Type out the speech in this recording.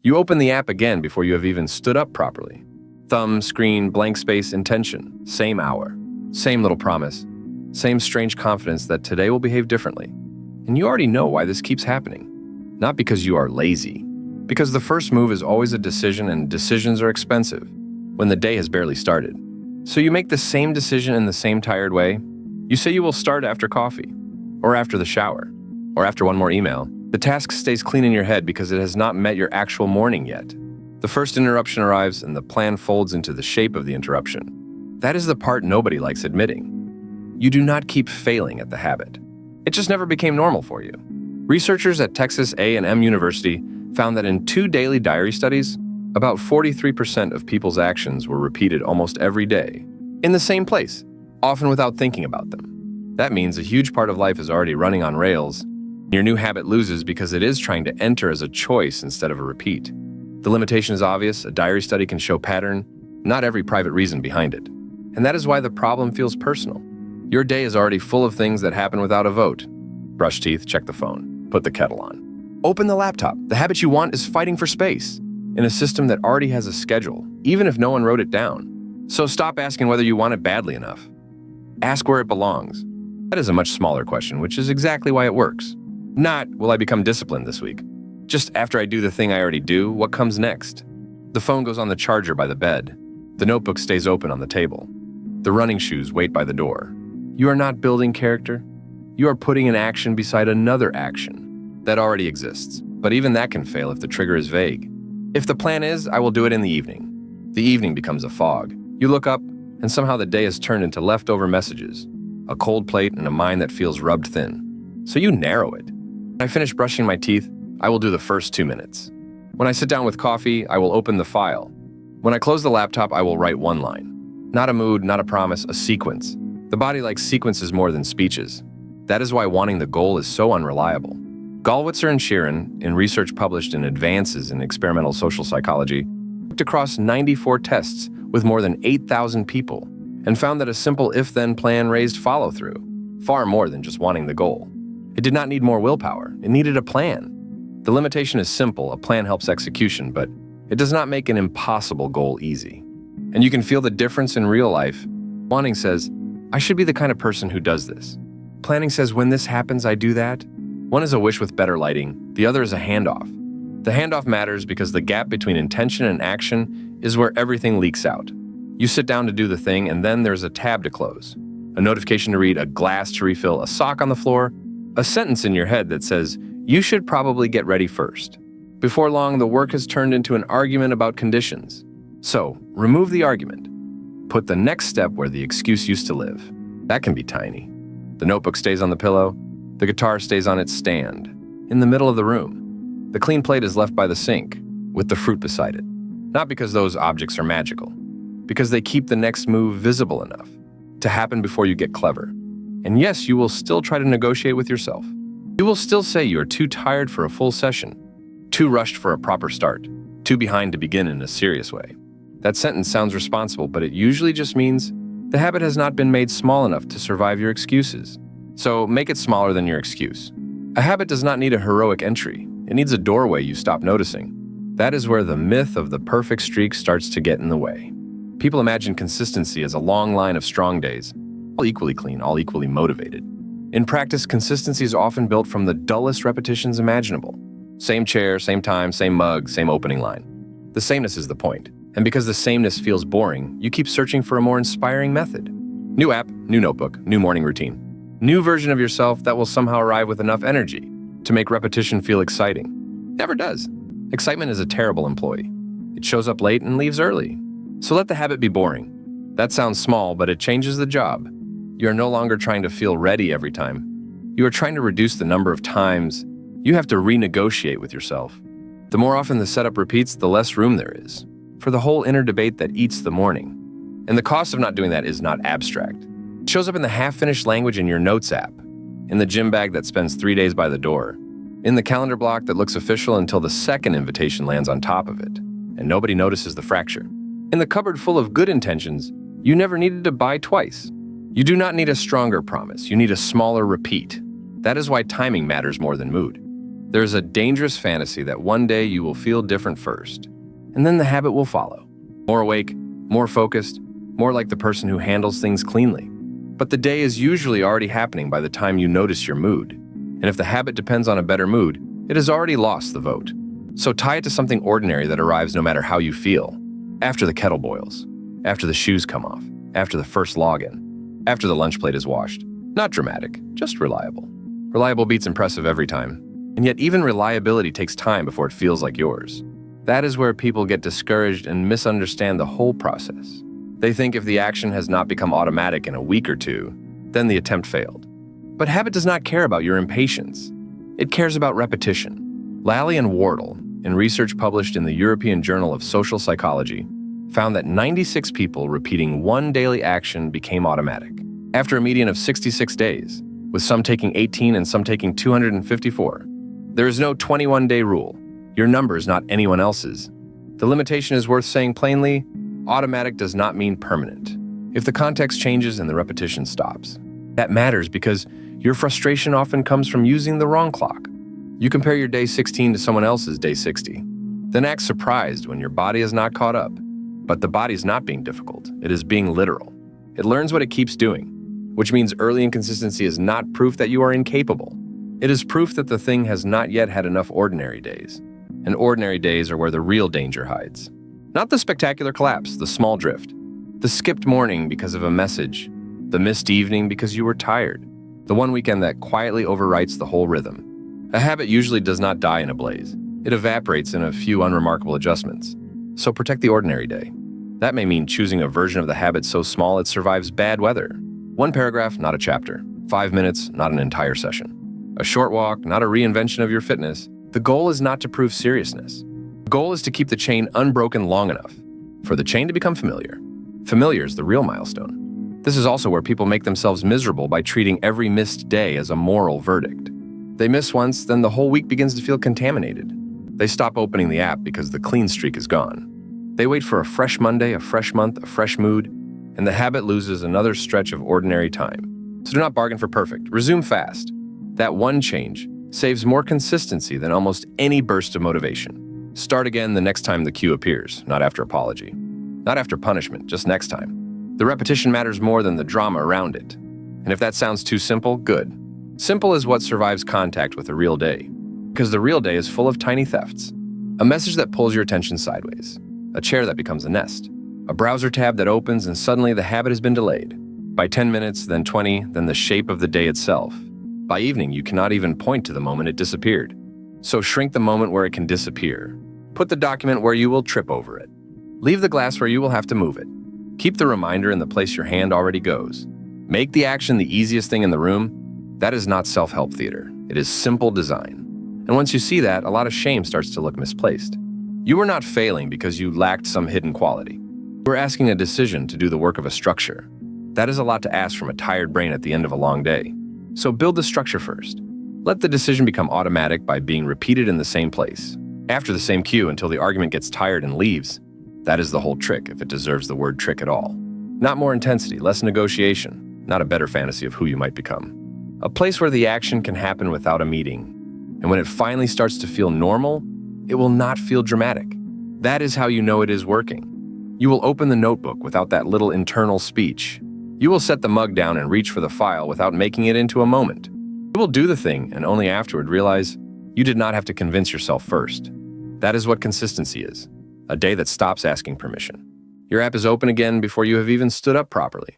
You open the app again before you have even stood up properly. Thumb, screen, blank space, intention, same hour, same little promise, same strange confidence that today will behave differently. And you already know why this keeps happening. Not because you are lazy, because the first move is always a decision, and decisions are expensive when the day has barely started. So you make the same decision in the same tired way. You say you will start after coffee, or after the shower, or after one more email. The task stays clean in your head because it has not met your actual morning yet. The first interruption arrives and the plan folds into the shape of the interruption. That is the part nobody likes admitting. You do not keep failing at the habit. It just never became normal for you. Researchers at Texas A&M University found that in 2 daily diary studies, about 43% of people's actions were repeated almost every day, in the same place, often without thinking about them. That means a huge part of life is already running on rails. Your new habit loses because it is trying to enter as a choice instead of a repeat. The limitation is obvious. A diary study can show pattern, not every private reason behind it. And that is why the problem feels personal. Your day is already full of things that happen without a vote. Brush teeth, check the phone, put the kettle on. Open the laptop. The habit you want is fighting for space in a system that already has a schedule, even if no one wrote it down. So stop asking whether you want it badly enough. Ask where it belongs. That is a much smaller question, which is exactly why it works. Not, will I become disciplined this week? Just after I do the thing I already do, what comes next? The phone goes on the charger by the bed. The notebook stays open on the table. The running shoes wait by the door. You are not building character. You are putting an action beside another action that already exists. But even that can fail if the trigger is vague. If the plan is, I will do it in the evening becomes a fog. You look up, and somehow the day has turned into leftover messages, a cold plate and a mind that feels rubbed thin. So you narrow it. When I finish brushing my teeth, I will do the first 2 minutes. When I sit down with coffee, I will open the file. When I close the laptop, I will write one line. Not a mood, not a promise, a sequence. The body likes sequences more than speeches. That is why wanting the goal is so unreliable. Gallwitzer and Sheeran, in research published in Advances in Experimental Social Psychology, looked across 94 tests with more than 8,000 people and found that a simple if-then plan raised follow-through, far more than just wanting the goal. It did not need more willpower. It needed a plan. The limitation is simple. A plan helps execution, but it does not make an impossible goal easy. And you can feel the difference in real life. Wanting says, I should be the kind of person who does this. Planning says, when this happens, I do that. One is a wish with better lighting. The other is a handoff. The handoff matters because the gap between intention and action is where everything leaks out. You sit down to do the thing, and then there's a tab to close, a notification to read, a glass to refill, a sock on the floor, a sentence in your head that says, you should probably get ready first. Before long, the work has turned into an argument about conditions. So, remove the argument. Put the next step where the excuse used to live. That can be tiny. The notebook stays on the pillow. The guitar stays on its stand, in the middle of the room. The clean plate is left by the sink, with the fruit beside it. Not because those objects are magical, because they keep the next move visible enough to happen before you get clever. And yes, you will still try to negotiate with yourself. You will still say you are too tired for a full session, too rushed for a proper start, too behind to begin in a serious way. That sentence sounds responsible, but it usually just means the habit has not been made small enough to survive your excuses. So make it smaller than your excuse. A habit does not need a heroic entry. It needs a doorway you stop noticing. That is where the myth of the perfect streak starts to get in the way. People imagine consistency as a long line of strong days, all equally clean, all equally motivated. In practice, consistency is often built from the dullest repetitions imaginable. Same chair, same time, same mug, same opening line. The sameness is the point. And because the sameness feels boring, you keep searching for a more inspiring method. New app, new notebook, new morning routine. New version of yourself that will somehow arrive with enough energy to make repetition feel exciting. Never does. Excitement is a terrible employee. It shows up late and leaves early. So let the habit be boring. That sounds small, but it changes the job. You are no longer trying to feel ready every time. You are trying to reduce the number of times you have to renegotiate with yourself. The more often the setup repeats, the less room there is for the whole inner debate that eats the morning. And the cost of not doing that is not abstract. It shows up in the half-finished language in your notes app, in the gym bag that spends 3 days by the door, in the calendar block that looks official until the second invitation lands on top of it, and nobody notices the fracture. In the cupboard full of good intentions, you never needed to buy twice. You do not need a stronger promise. You need a smaller repeat. That is why timing matters more than mood. There's a dangerous fantasy that one day you will feel different first, and then the habit will follow. More awake, more focused, more like the person who handles things cleanly. But the day is usually already happening by the time you notice your mood. And if the habit depends on a better mood, it has already lost the vote. So tie it to something ordinary that arrives no matter how you feel. After the kettle boils, after the shoes come off, after the first login, after the lunch plate is washed. Not dramatic, just reliable. Reliable beats impressive every time. And yet even reliability takes time before it feels like yours. That is where people get discouraged and misunderstand the whole process. They think if the action has not become automatic in a week or two, then the attempt failed. But habit does not care about your impatience. It cares about repetition. Lally and Wardle, in research published in the European Journal of Social Psychology, found that 96 people repeating one daily action became automatic, after a median of 66 days, with some taking 18 and some taking 254. There is no 21-day rule. Your number is not anyone else's. The limitation is worth saying plainly: automatic does not mean permanent. If the context changes and the repetition stops, that matters because your frustration often comes from using the wrong clock. You compare your day 16 to someone else's day 60, then act surprised when your body is not caught up. But the body is not being difficult, it is being literal. It learns what it keeps doing, which means early inconsistency is not proof that you are incapable. It is proof that the thing has not yet had enough ordinary days. And ordinary days are where the real danger hides. Not the spectacular collapse, the small drift, the skipped morning because of a message, the missed evening because you were tired, the one weekend that quietly overwrites the whole rhythm. A habit usually does not die in a blaze. It evaporates in a few unremarkable adjustments. So protect the ordinary day. That may mean choosing a version of the habit so small it survives bad weather. One paragraph, not a chapter. 5 minutes, not an entire session. A short walk, not a reinvention of your fitness. The goal is not to prove seriousness. The goal is to keep the chain unbroken long enough for the chain to become familiar. Familiar is the real milestone. This is also where people make themselves miserable by treating every missed day as a moral verdict. They miss once, then the whole week begins to feel contaminated. They stop opening the app because the clean streak is gone. They wait for a fresh Monday, a fresh month, a fresh mood, and the habit loses another stretch of ordinary time. So do not bargain for perfect. Resume fast. That one change saves more consistency than almost any burst of motivation. Start again the next time the cue appears, not after apology. Not after punishment, just next time. The repetition matters more than the drama around it. And if that sounds too simple, good. Simple is what survives contact with a real day. Because the real day is full of tiny thefts. A message that pulls your attention sideways. A chair that becomes a nest. A browser tab that opens and suddenly the habit has been delayed. By 10 minutes, then 20, then the shape of the day itself. By evening, you cannot even point to the moment it disappeared. So shrink the moment where it can disappear. Put the document where you will trip over it. Leave the glass where you will have to move it. Keep the reminder in the place your hand already goes. Make the action the easiest thing in the room. That is not self-help theater. It is simple design. And once you see that, a lot of shame starts to look misplaced. You are not failing because you lacked some hidden quality. You are asking a decision to do the work of a structure. That is a lot to ask from a tired brain at the end of a long day. So build the structure first. Let the decision become automatic by being repeated in the same place, after the same cue until the argument gets tired and leaves. That is the whole trick, if it deserves the word trick at all. Not more intensity, less negotiation, not a better fantasy of who you might become. A place where the action can happen without a meeting. And when it finally starts to feel normal, it will not feel dramatic. That is how you know it is working. You will open the notebook without that little internal speech. You will set the mug down and reach for the file without making it into a moment. You will do the thing and only afterward realize you did not have to convince yourself first. That is what consistency is. A day that stops asking permission. Your app is open again before you have even stood up properly.